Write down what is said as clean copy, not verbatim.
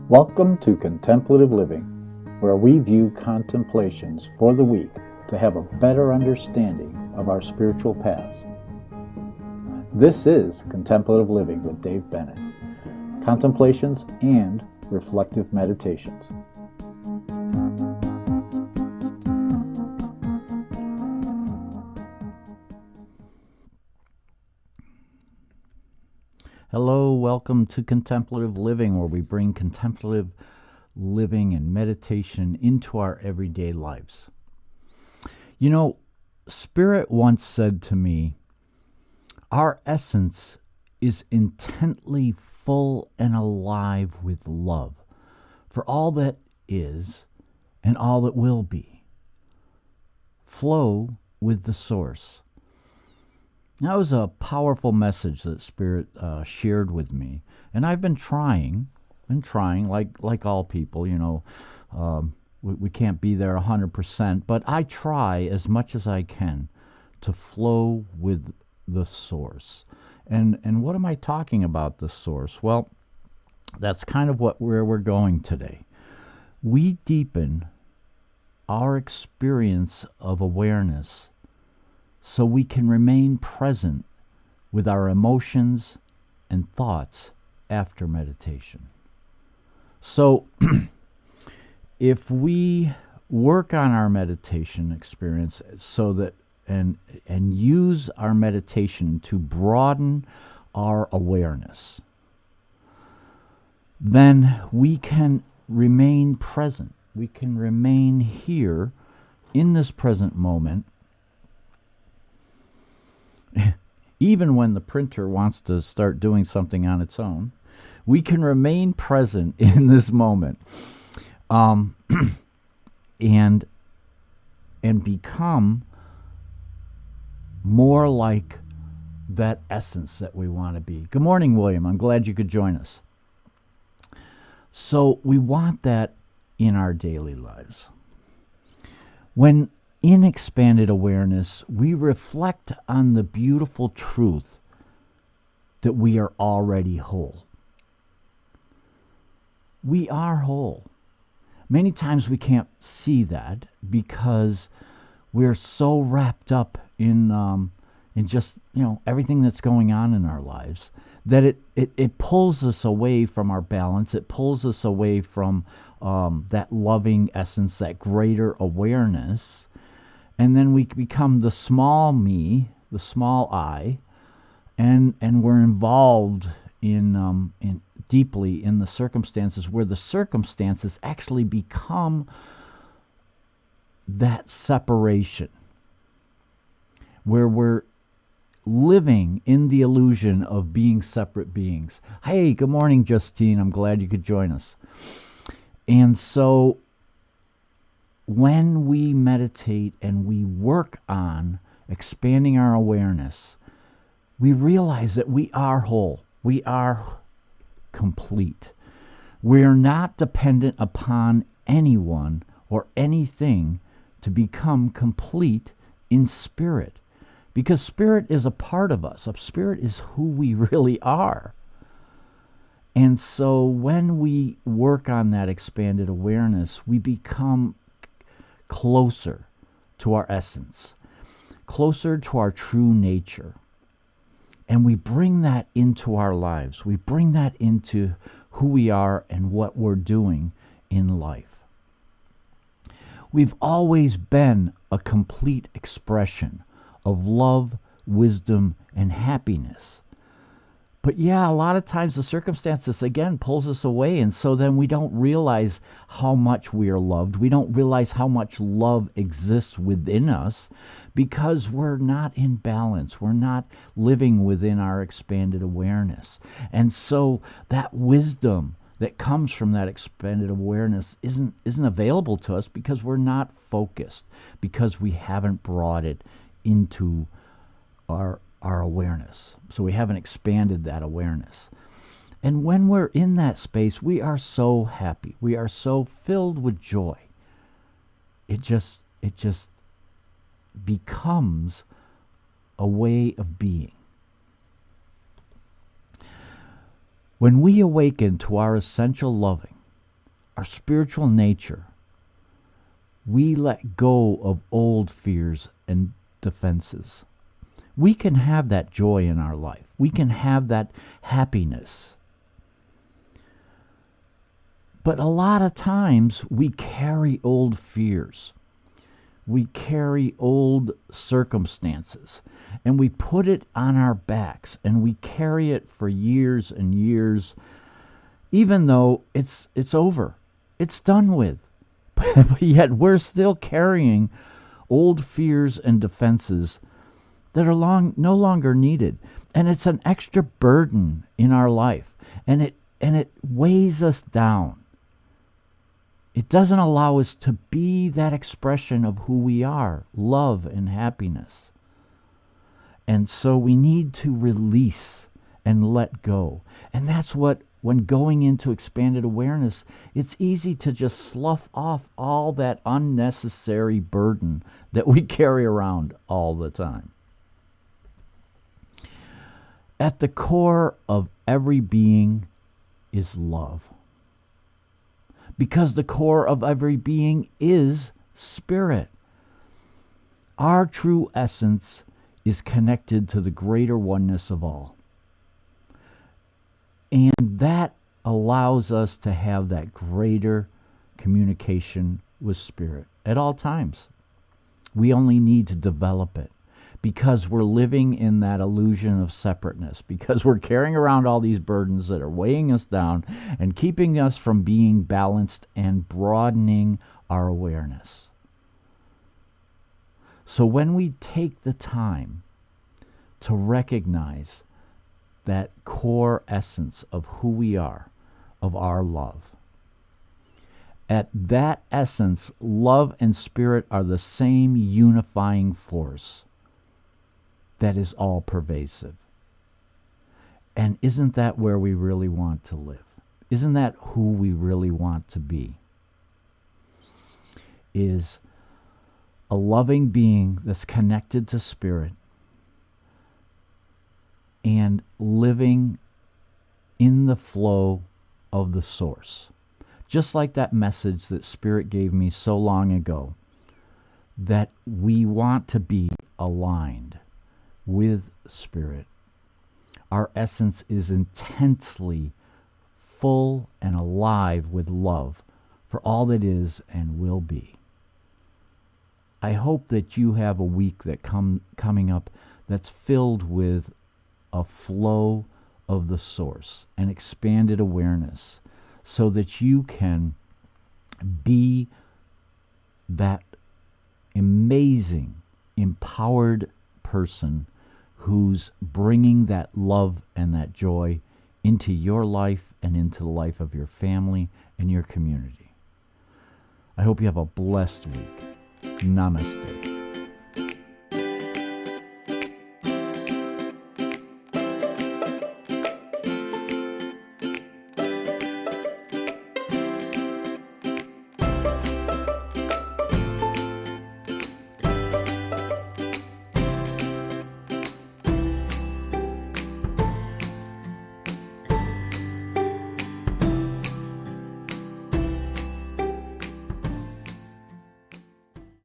Welcome to Contemplative Living, where we view contemplations for the week to have a better understanding of our spiritual paths. This is Contemplative Living with Dave Bennett, contemplations and reflective meditations. Hello, welcome to Contemplative Living, where we bring contemplative living and meditation into our everyday lives. You know, Spirit once said to me, our essence is intently full and alive with love for all that is and all that will be. Flow with the source. That was a powerful message that Spirit shared with me, and I've been trying, like all people. We can't be there 100%, but I try as much as I can to flow with the source. And what am I talking about, the source? Well, that's kind of where we're going today. We deepen our experience of awareness so we can remain present with our emotions and thoughts after meditation. So if we work on our meditation experience so that and use our meditation to broaden our awareness, then we can remain present. We can remain here in this present moment, even when the printer wants to start doing something on its own. We can remain present in this moment, and become more like that essence that we want to be. Good morning, William. I'm glad you could join us. So we want that in our daily lives. When in expanded awareness, we reflect on the beautiful truth that we are already whole. We are whole. Many times we can't see that because we're so wrapped up in just everything that's going on in our lives that it pulls us away from our balance. It pulls us away from that loving essence, that greater awareness. And then we become the small me, the small I, and we're involved in deeply in the circumstances where the circumstances actually become that separation, where we're living in the illusion of being separate beings. Hey, good morning, Justine. I'm glad you could join us. And so when we meditate and we work on expanding our awareness, we realize that we are whole. We are complete. We are not dependent upon anyone or anything to become complete in spirit, because spirit is a part of us. Spirit is who we really are. And so when we work on that expanded awareness, we become closer to our essence, closer to our true nature. And we bring that into our lives. We bring that into who we are and what we're doing in life. We've always been a complete expression of love, wisdom, and happiness. But yeah, a lot of times the circumstances, again, pulls us away. And so then we don't realize how much we are loved. We don't realize how much love exists within us because we're not in balance. We're not living within our expanded awareness. And so that wisdom that comes from that expanded awareness isn't available to us because we're not focused, because we haven't brought it into our awareness. So we haven't expanded that awareness. And when we're in that space, we are so happy. We are so filled with joy. It just becomes a way of being. When we awaken to our essential loving, our spiritual nature, we let go of old fears and defenses. We can have that joy in our life. We can have that happiness. But a lot of times we carry old fears. We carry old circumstances, and we put it on our backs, and we carry it for years and years, even though it's over. It's done with. But yet we're still carrying old fears and defenses that are no longer needed. And it's an extra burden in our life, and it weighs us down. It doesn't allow us to be that expression of who we are, love and happiness. And so we need to release and let go. And that's what, when going into expanded awareness, it's easy to just slough off all that unnecessary burden that we carry around all the time. At the core of every being is love. Because the core of every being is spirit. Our true essence is connected to the greater oneness of all. And that allows us to have that greater communication with spirit at all times. We only need to develop it, because we're living in that illusion of separateness, because we're carrying around all these burdens that are weighing us down and keeping us from being balanced and broadening our awareness. So when we take the time to recognize that core essence of who we are, of our love, at that essence, love and spirit are the same unifying force that is all-pervasive. And isn't that where we really want to live? Isn't that who we really want to be? Is a loving being that's connected to spirit and living in the flow of the source. Just like that message that Spirit gave me so long ago, that we want to be aligned with Spirit. Our essence is intensely full and alive with love for all that is and will be. I hope that you have a week that coming up that's filled with a flow of the source and expanded awareness, so that you can be that amazing, empowered person who's bringing that love and that joy into your life and into the life of your family and your community. I hope you have a blessed week. Namaste.